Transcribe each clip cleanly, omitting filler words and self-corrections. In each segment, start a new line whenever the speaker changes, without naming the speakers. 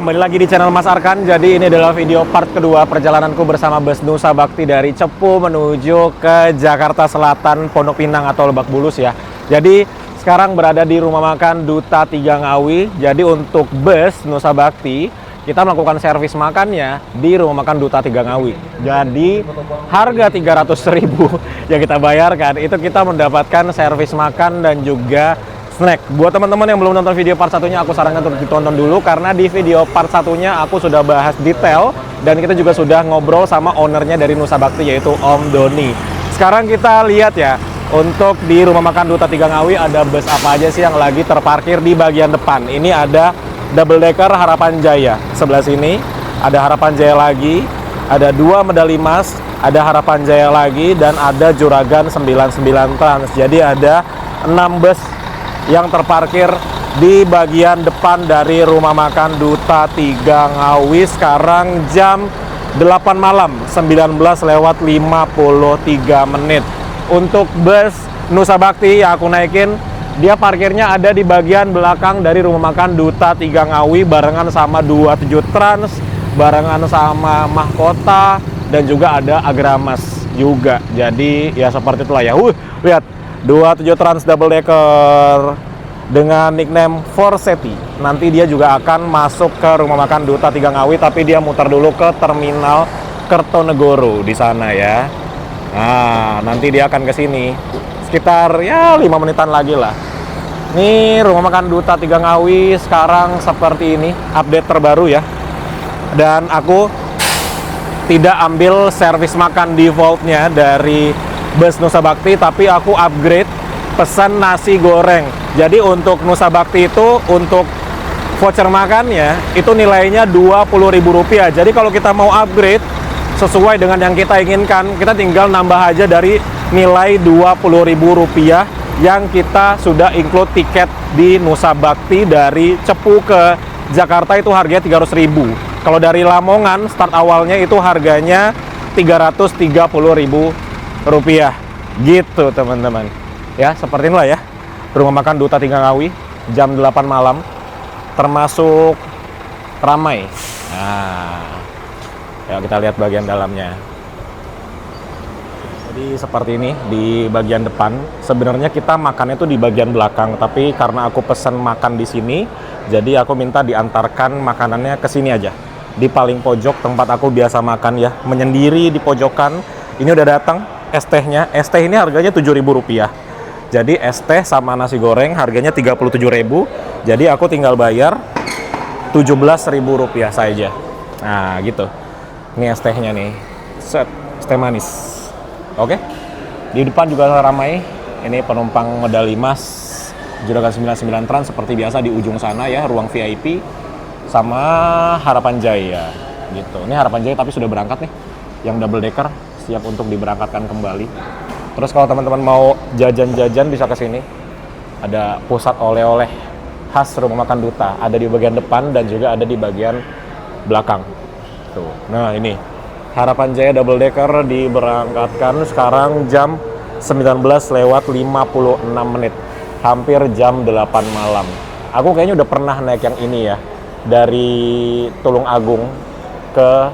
kembali lagi di channel Mas Arkan. Jadi ini adalah video part kedua perjalananku bersama bus Nusa Bakti dari Cepu menuju ke Jakarta Selatan, Pondok Pinang atau Lebak Bulus ya. Jadi sekarang berada di rumah makan Duta Tiga Ngawi. Jadi untuk bus Nusa Bakti kita melakukan servis makannya di rumah makan Duta Tiga Ngawi. Jadi harga 300.000 yang kita bayarkan itu kita mendapatkan servis makan dan juga snack. Buat teman-teman yang belum nonton video part satunya, aku sarankan untuk ditonton dulu karena di video part satunya aku sudah bahas detail dan kita juga sudah ngobrol sama ownernya dari Nusa Bakti yaitu Om Doni. Sekarang kita lihat ya, untuk di rumah makan Duta Tiga Ngawi ada bus apa aja sih yang lagi terparkir di bagian depan. Ini ada double decker Harapan Jaya. Sebelah sini ada Harapan Jaya lagi, ada 2 medali emas, ada Harapan Jaya lagi dan ada Juragan 99 Trans. Jadi ada 6 bus yang terparkir di bagian depan dari rumah makan Duta Tiga Ngawi. Sekarang jam 8 malam, 19:53 menit. Untuk bus Nusa Bakti yang aku naikin, dia parkirnya ada di bagian belakang dari rumah makan Duta Tiga Ngawi barengan sama 27 Trans, barengan sama Mahkota dan juga ada Agramas juga. Jadi ya seperti itulah ya. Lihat 27 Trans double decker dengan nickname Forseti. Nanti dia juga akan masuk ke rumah makan Duta Tiga Ngawi, tapi dia muter dulu ke terminal Kertonegoro di sana ya. Nah, nanti dia akan ke sini sekitar ya 5 menitan lagi lah. Nih rumah makan Duta Tiga Ngawi sekarang seperti ini, update terbaru ya. Dan aku tidak ambil servis makan defaultnya dari bus Nusa Bakti, tapi aku upgrade pesan nasi goreng. Jadi untuk Nusa Bakti itu untuk voucher makannya itu nilainya Rp20.000. Jadi kalau kita mau upgrade sesuai dengan yang kita inginkan, kita tinggal nambah aja dari nilai Rp20.000 yang kita sudah include tiket di Nusa Bakti dari Cepu ke Jakarta itu harganya Rp300.000. Kalau dari Lamongan start awalnya itu harganya Rp330.000 gitu teman-teman ya. Seperti inilah ya rumah makan Duta Tiga Ngawi jam 8 malam, termasuk ramai. Nah ya, kita lihat bagian dalamnya. Jadi seperti ini di bagian depan. Sebenarnya kita makannya itu di bagian belakang, tapi karena aku pesan makan di sini, jadi aku minta diantarkan makanannya ke sini aja, di paling pojok tempat aku biasa makan ya, menyendiri di pojokan. Ini udah datang es tehnya. Es teh ini harganya Rp7.000. Jadi es teh sama nasi goreng harganya Rp37.000. Jadi aku tinggal bayar Rp17.000 saja. Nah gitu. Ini es tehnya nih. Set, es teh manis. Oke. Di depan juga ramai. Ini penumpang medali emas Juragan 99 Trans seperti biasa di ujung sana ya, ruang VIP sama Harapan Jaya gitu. Ini Harapan Jaya tapi sudah berangkat nih. Yang double decker siap untuk diberangkatkan kembali. Terus kalau teman-teman mau jajan-jajan bisa ke sini. Ada pusat oleh-oleh khas rumah makan Duta, ada di bagian depan dan juga ada di bagian belakang. Tuh. Nah, ini Harapan Jaya double decker diberangkatkan sekarang jam 19:56 menit. Hampir jam 8 malam. Aku kayaknya udah pernah naik yang ini ya, dari Tulung Agung ke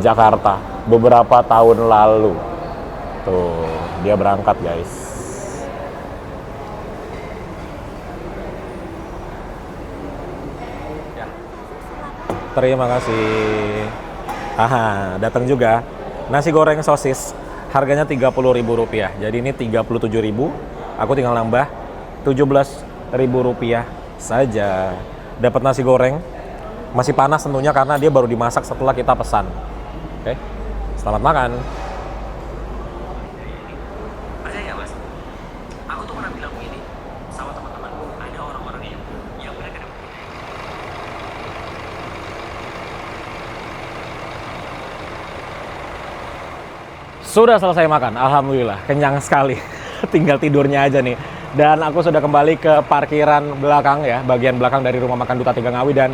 Jakarta beberapa tahun lalu. Tuh, dia berangkat guys. Terima kasih. Haha, datang juga. Nasi goreng sosis harganya Rp30.000. Jadi ini Rp37.000. Aku tinggal nambah Rp17.000 saja. Dapat nasi goreng. Masih panas tentunya karena dia baru dimasak setelah kita pesan. Oke. Selamat makan.
Percaya mas, aku tuh pernah bilang begini sama teman-temanku, ada orang-orang yang mereka
Sudah selesai makan, alhamdulillah, kenyang sekali. Tinggal tidurnya aja nih. Dan aku sudah kembali ke parkiran belakang ya, bagian belakang dari rumah makan Duta Tiga Ngawi. Dan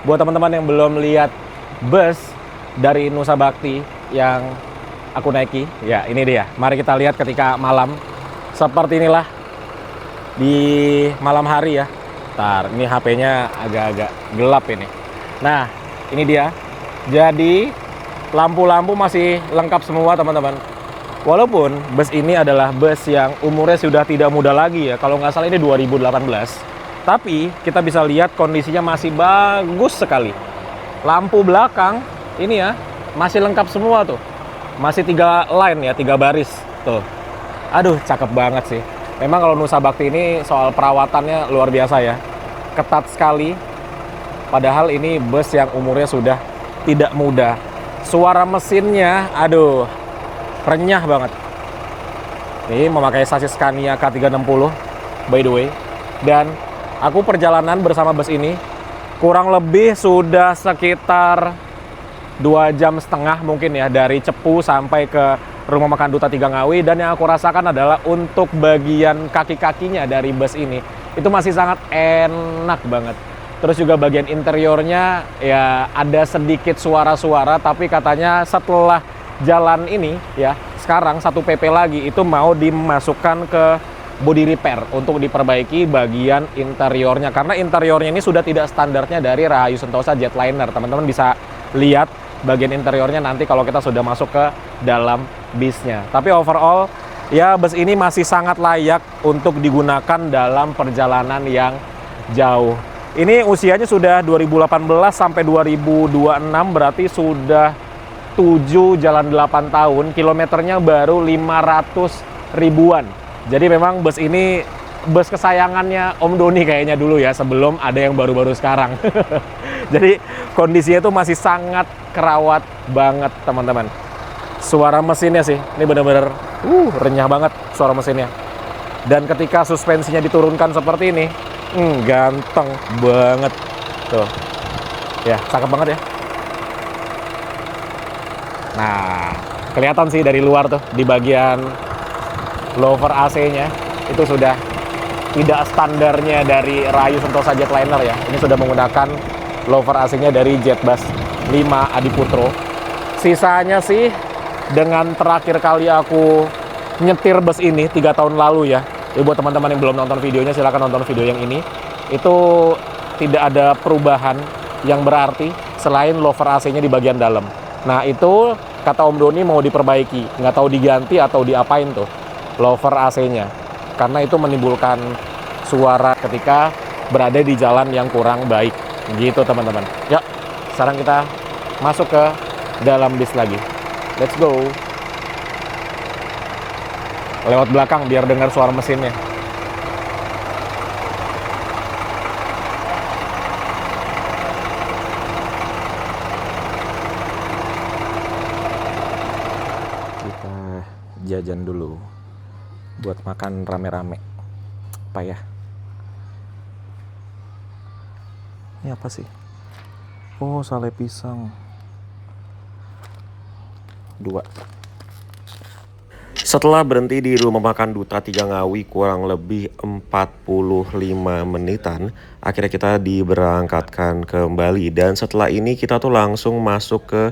buat teman-teman yang belum lihat bus dari Nusa Bakti yang aku naiki, ya ini dia. Mari kita lihat ketika malam. Seperti inilah di malam hari ya. Ntar, ini HP-nya agak-agak gelap ini. Nah, ini dia. Jadi, lampu-lampu masih lengkap semua teman-teman. Walaupun bus ini adalah bus yang umurnya sudah tidak muda lagi ya. Kalau nggak salah ini 2018. Tapi kita bisa lihat kondisinya masih bagus sekali. Lampu belakang ini ya masih lengkap semua tuh. Masih 3 line ya, 3 baris tuh. Aduh, cakep banget sih. Memang kalau Nusa Bakti ini soal perawatannya luar biasa ya. Ketat sekali. Padahal ini bus yang umurnya sudah tidak muda. Suara mesinnya, aduh, renyah banget. Ini memakai sasis Scania K360 by the way. Dan aku perjalanan bersama bus ini kurang lebih sudah sekitar 2,5 jam mungkin ya, dari Cepu sampai ke Rumah Makan Duta Tiga Ngawi. Dan yang aku rasakan adalah untuk bagian kaki-kakinya dari bus ini itu masih sangat enak banget. Terus juga bagian interiornya ya ada sedikit suara-suara, tapi katanya setelah jalan ini ya sekarang 1 PP lagi itu mau dimasukkan ke body repair untuk diperbaiki bagian interiornya, karena interiornya ini sudah tidak standarnya dari Rahayu Sentosa Jetliner. Teman-teman bisa lihat bagian interiornya nanti kalau kita sudah masuk ke dalam bisnya. Tapi overall ya bus ini masih sangat layak untuk digunakan dalam perjalanan yang jauh. Ini usianya sudah 2018 sampai 2026, berarti sudah 7 jalan 8 tahun, kilometernya baru 500 ribuan. Jadi memang bus ini bus kesayangannya Om Doni kayaknya dulu ya, sebelum ada yang baru-baru sekarang. Jadi kondisinya tuh masih sangat kerawat banget teman-teman. Suara mesinnya sih, ini bener-bener renyah banget suara mesinnya. Dan ketika suspensinya diturunkan seperti ini, ganteng banget tuh ya, cakep banget ya. Nah, kelihatan sih dari luar tuh di bagian lower AC-nya itu sudah tidak standarnya dari Rahayu Sentosa Jetliner ya. Ini sudah menggunakan lower AC-nya dari Jetbus 5 Adiputro. Sisanya sih dengan terakhir kali aku nyetir bus ini 3 tahun lalu ya. Jadi buat teman-teman yang belum nonton videonya, silahkan nonton video yang ini. Itu tidak ada perubahan yang berarti selain lower AC-nya di bagian dalam. Nah itu kata Om Doni mau diperbaiki, nggak tahu diganti atau diapain tuh lower AC-nya. Karena itu menimbulkan suara ketika berada di jalan yang kurang baik. Gitu teman-teman. Yuk, sekarang kita masuk ke dalam bis lagi. Let's go. Lewat belakang biar dengar suara mesinnya. Kita jajan dulu buat makan rame-rame. Apa ya? Ini apa sih? Oh, sale pisang. 2. Setelah berhenti di Rumah Makan Duta Tiga Ngawi kurang lebih 45 menitan, akhirnya kita diberangkatkan kembali. Dan setelah ini kita tuh langsung masuk ke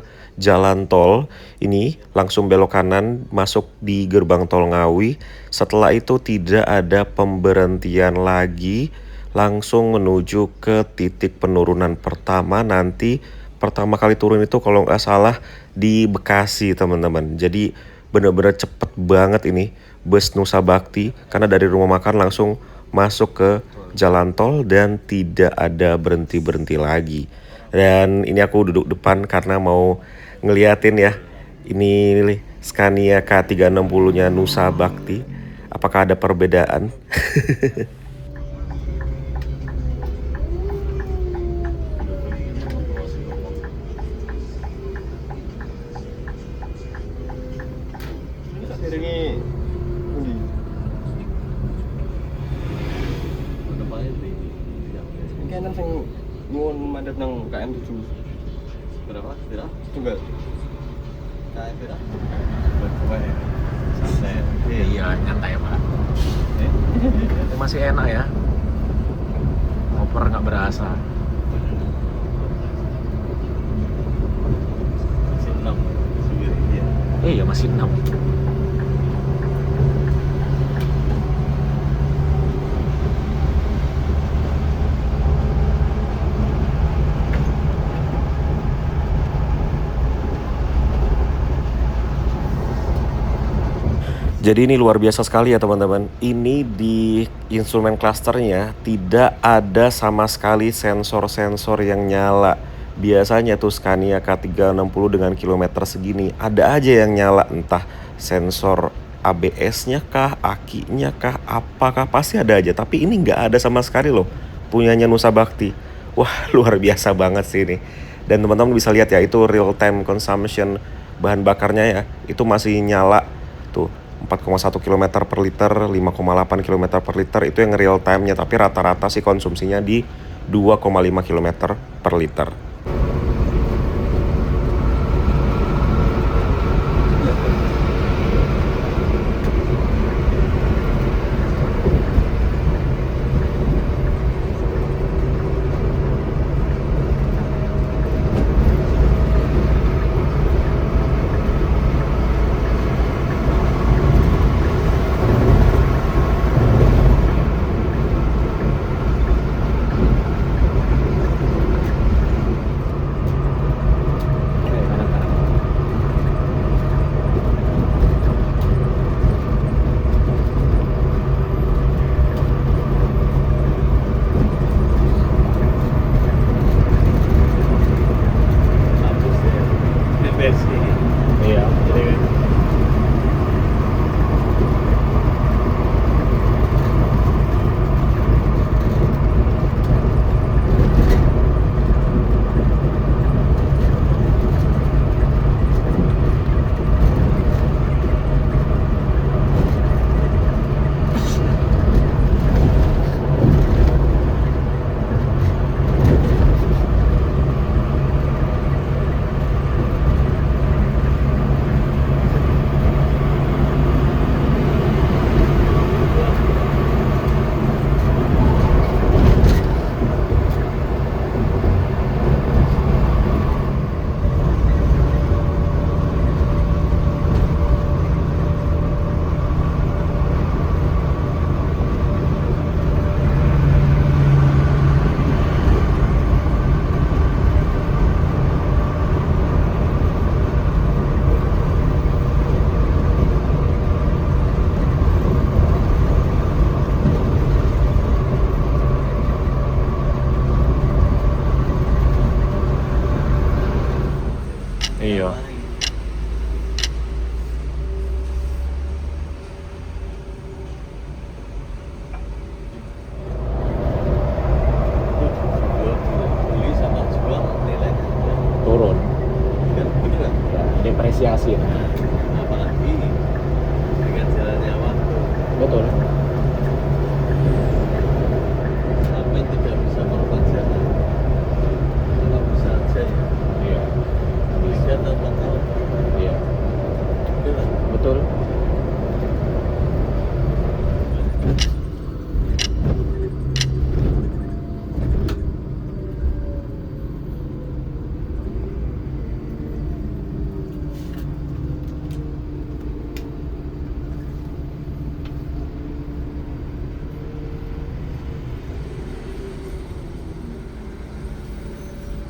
jalan tol. Ini langsung belok kanan masuk di gerbang tol Ngawi. Setelah itu tidak ada pemberhentian lagi, langsung menuju ke titik penurunan pertama. Nanti pertama kali turun itu kalau nggak salah di Bekasi teman-teman. Jadi bener-bener cepet banget ini bus Nusa Bakti, karena dari rumah makan langsung masuk ke jalan tol dan tidak ada berhenti-berhenti lagi. Dan ini aku duduk depan karena mau ngeliatin ya, ini Scania K360 nya Nusa Bakti, apakah ada perbedaan.
Kayaknya sing nyuwun mandek nang KM7. Berapa? Berapa? Tunggal. KM berapa? Santai.
Iya, nyantai Pak. Masih enak ya. Ngoper nggak berasa.
Masih 6 sendiri ya.
Iya, masih 6. Jadi ini luar biasa sekali ya teman-teman. Ini di instrumen clusternya tidak ada sama sekali sensor-sensor yang nyala. Biasanya tuh Scania K360 dengan kilometer segini ada aja yang nyala, entah sensor ABS-nya kah, akinya kah, apakah pasti ada aja. Tapi ini nggak ada sama sekali loh, punyanya Nusa Bakti. Wah luar biasa banget sih ini. Dan teman-teman bisa lihat ya, itu real time consumption bahan bakarnya ya, itu masih nyala tuh 4,1 km per liter, 5,8 km per liter itu yang real time-nya, tapi rata-rata sih konsumsinya di 2,5 km per liter. Iya. Iya.
Beli sama jual nilainya
Turun.
kan bener kan?
Depresiasi.
Apalagi dengan jalannya waktu,
Betul.
apa yang tidak bisa merubah jalan apa bisa aja ya,
Iya.
bisa atau 4 tahun
Iya.
bener kan?
Betul.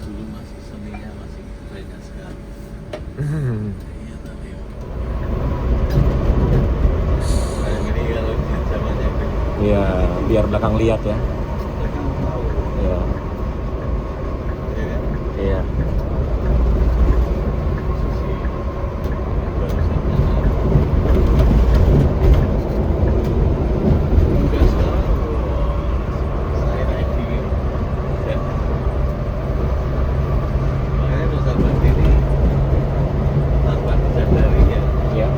Dulu masih seninya masih banyak sekali. Iya tapi kayak gini kalau di zamannya gini
Iya, biar belakang lihat ya.
mereka tahu
Iya.
ya kan
Iya.
posisi barusannya enggak sekarang saya naik di ya makanya Nusa Bakti ini tanpa disadari ya
Iya.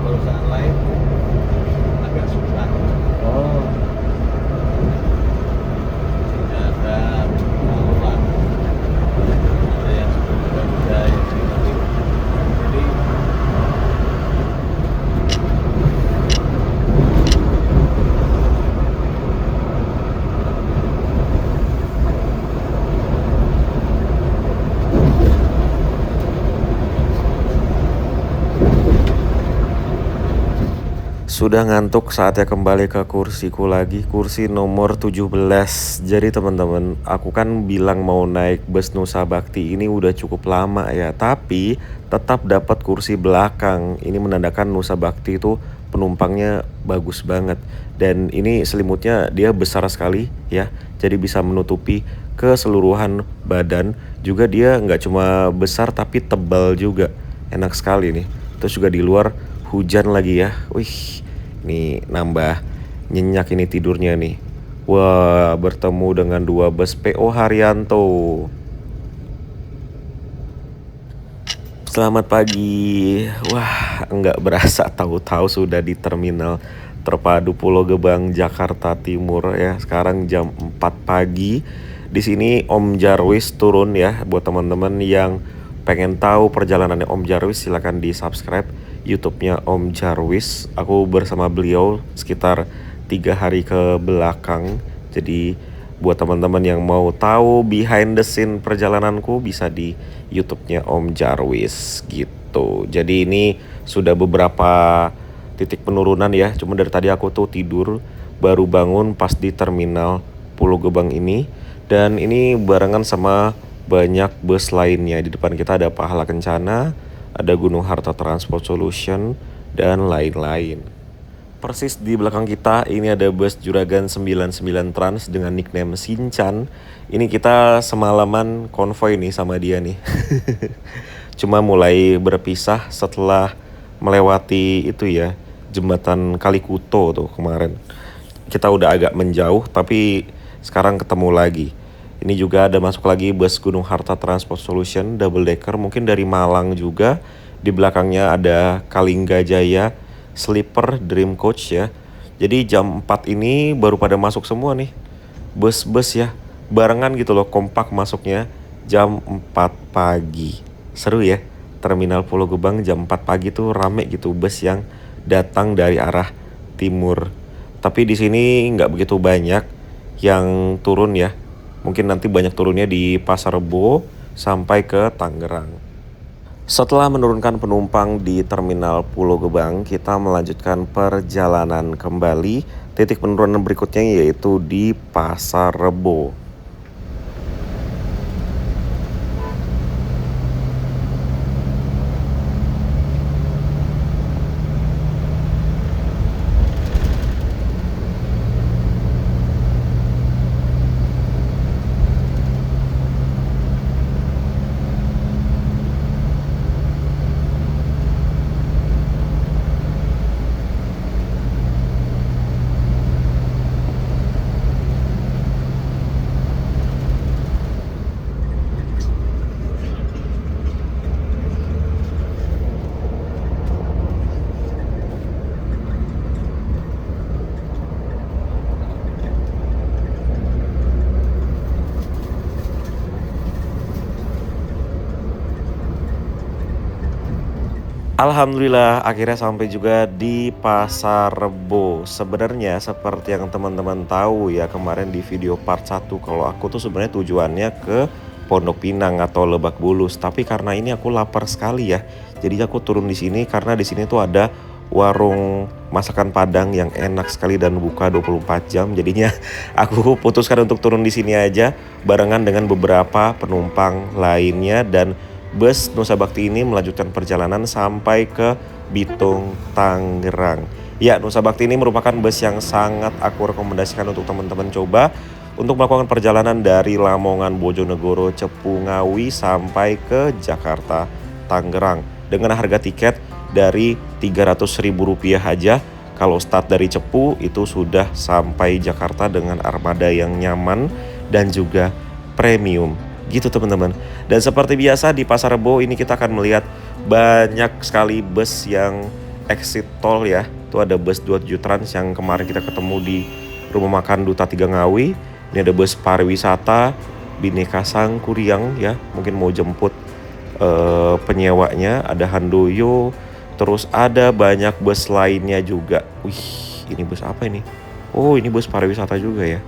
perusahaan lain agak susah
Oh. Sudah ngantuk, saatnya kembali ke kursiku lagi, kursi nomor 17. Jadi teman-teman, aku kan bilang mau naik bus Nusa Bakti ini udah cukup lama ya, tapi tetap dapat kursi belakang. Ini menandakan Nusa Bakti itu penumpangnya bagus banget. Dan ini selimutnya dia besar sekali ya, jadi bisa menutupi keseluruhan badan. Juga dia nggak cuma besar tapi tebal juga, enak sekali nih. Terus juga di luar hujan lagi ya. Wih, ini nambah nyenyak ini tidurnya nih. Wah, bertemu dengan dua bus PO Haryanto. Selamat pagi. Wah, nggak berasa tahu-tahu sudah di terminal terpadu Pulau Gebang, Jakarta Timur ya. Sekarang jam 4 pagi. Di sini Om Jarwis turun ya. Buat teman-teman yang pengen tahu perjalanannya Om Jarwis, silahkan di subscribe YouTube-nya Om Jarwis. Aku bersama beliau sekitar 3 hari ke belakang. Jadi buat teman-teman yang mau tahu behind the scene perjalananku, bisa di YouTube-nya Om Jarwis gitu. Jadi ini sudah beberapa titik penurunan ya. Cuma dari tadi aku tuh tidur, baru bangun pas di terminal Pulau Gebang ini. Dan ini barengan sama banyak bus lainnya. Di depan kita ada Pahala Kencana, ada Gunung Harta Transport Solution, dan lain-lain. Persis di belakang kita ini ada bus Juragan 99 Trans dengan nickname Shinchan. Ini kita semalaman konvoy nih sama dia nih. Cuma mulai berpisah setelah melewati itu ya, jembatan Kalikuto tuh kemarin. Kita udah agak menjauh tapi sekarang ketemu lagi. Ini juga ada masuk lagi bus Gunung Harta Transport Solution double decker, mungkin dari Malang juga. Di belakangnya ada Kalingga Jaya Sleeper Dream Coach ya. Jadi jam 4 ini baru pada masuk semua nih bus-bus ya. Barengan gitu loh, kompak masuknya jam 4 pagi. Seru ya, Terminal Pulau Gebang jam 4 pagi tuh rame gitu bus yang datang dari arah timur. Tapi di sini nggak begitu banyak yang turun ya. Mungkin nanti banyak turunnya di Pasar Rebo sampai ke Tangerang. Setelah menurunkan penumpang di Terminal Pulau Gebang, kita melanjutkan perjalanan kembali. Titik penurunan berikutnya yaitu di Pasar Rebo. Alhamdulillah akhirnya sampai juga di Pasar Rebo. Sebenarnya seperti yang teman-teman tahu ya kemarin di video part 1, kalau aku tuh sebenarnya tujuannya ke Pondok Pinang atau Lebak Bulus. Tapi karena ini aku lapar sekali ya, jadi aku turun di sini karena di sini tuh ada warung masakan Padang yang enak sekali dan buka 24 jam. Jadinya aku putuskan untuk turun di sini aja barengan dengan beberapa penumpang lainnya, dan bus Nusa Bakti ini melanjutkan perjalanan sampai ke Bitung, Tangerang. Ya, Nusa Bakti ini merupakan bus yang sangat aku rekomendasikan untuk teman-teman coba untuk melakukan perjalanan dari Lamongan, Bojonegoro, Cepu, Ngawi sampai ke Jakarta, Tangerang. Dengan harga tiket dari Rp300.000 aja. Kalau start dari Cepu itu sudah sampai Jakarta dengan armada yang nyaman dan juga premium. Gitu teman-teman. Dan seperti biasa di Pasar Rebo ini kita akan melihat banyak sekali bus yang exit tol ya. Itu ada bus 27 Trans yang kemarin kita ketemu di Rumah Makan Duta 3 Ngawi. Ini ada bus pariwisata Bhinneka Sangkuriang ya, mungkin mau jemput penyewanya. Ada Handoyo, terus ada banyak bus lainnya juga. Wih, ini bus apa ini? Oh, ini bus pariwisata juga ya.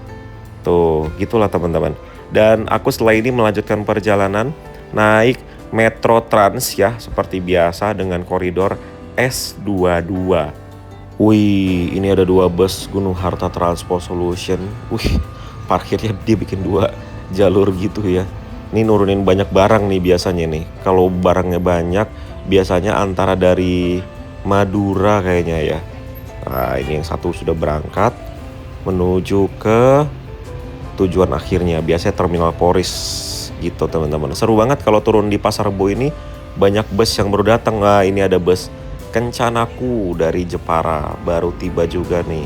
Tuh, gitulah teman-teman. Dan aku setelah ini melanjutkan perjalanan naik Metro Trans ya, seperti biasa dengan koridor S22. Wih, ini ada 2 bus Gunung Harta Transport Solution. Wih, parkirnya dia bikin 2 jalur gitu ya. Ini nurunin banyak barang nih biasanya nih. Kalau barangnya banyak, biasanya antara dari Madura kayaknya ya. Nah, ini yang satu sudah berangkat menuju ke tujuan akhirnya. Biasanya Terminal Poris gitu teman-teman. Seru banget kalau turun di Pasar Rebo ini. Banyak bus yang baru datang. Nah, ini ada bus Kencanaku dari Jepara, baru tiba juga nih.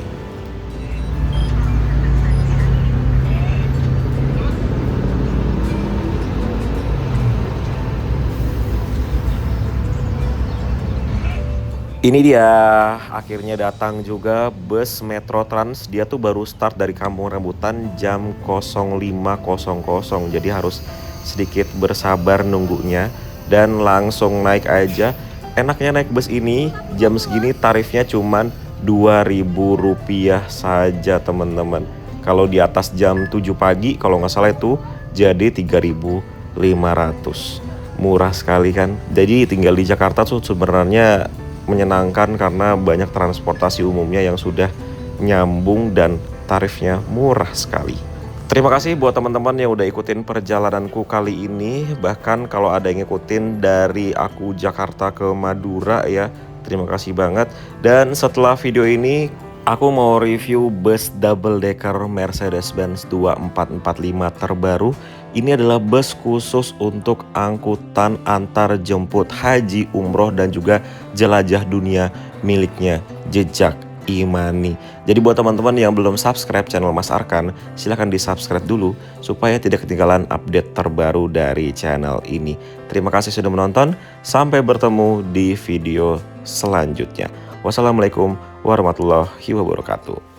Ini dia, akhirnya datang juga bus Metro Trans. Dia tuh baru start dari Kampung Rambutan jam 05.00. Jadi harus sedikit bersabar nunggunya dan langsung naik aja. Enaknya naik bus ini jam segini tarifnya cuman Rp2.000 saja teman-teman. Kalau di atas jam 7 pagi kalau nggak salah itu jadi 3.500. Murah sekali kan. Jadi tinggal di Jakarta tuh sebenarnya menyenangkan karena banyak transportasi umumnya yang sudah nyambung dan tarifnya murah sekali. Terima kasih buat teman-teman yang udah ikutin perjalananku kali ini. Bahkan kalau ada yang ngikutin dari aku Jakarta ke Madura ya, terima kasih banget. Dan setelah video ini aku mau review bus double decker Mercedes-Benz 2445 terbaru. Ini adalah bus khusus untuk angkutan antar jemput haji, umroh, dan juga jelajah dunia miliknya Jejak Imani. Jadi buat teman-teman yang belum subscribe channel Mas Arkan, silahkan di subscribe dulu supaya tidak ketinggalan update terbaru dari channel ini. Terima kasih sudah menonton, sampai bertemu di video selanjutnya. Wassalamualaikum warahmatullahi wabarakatuh.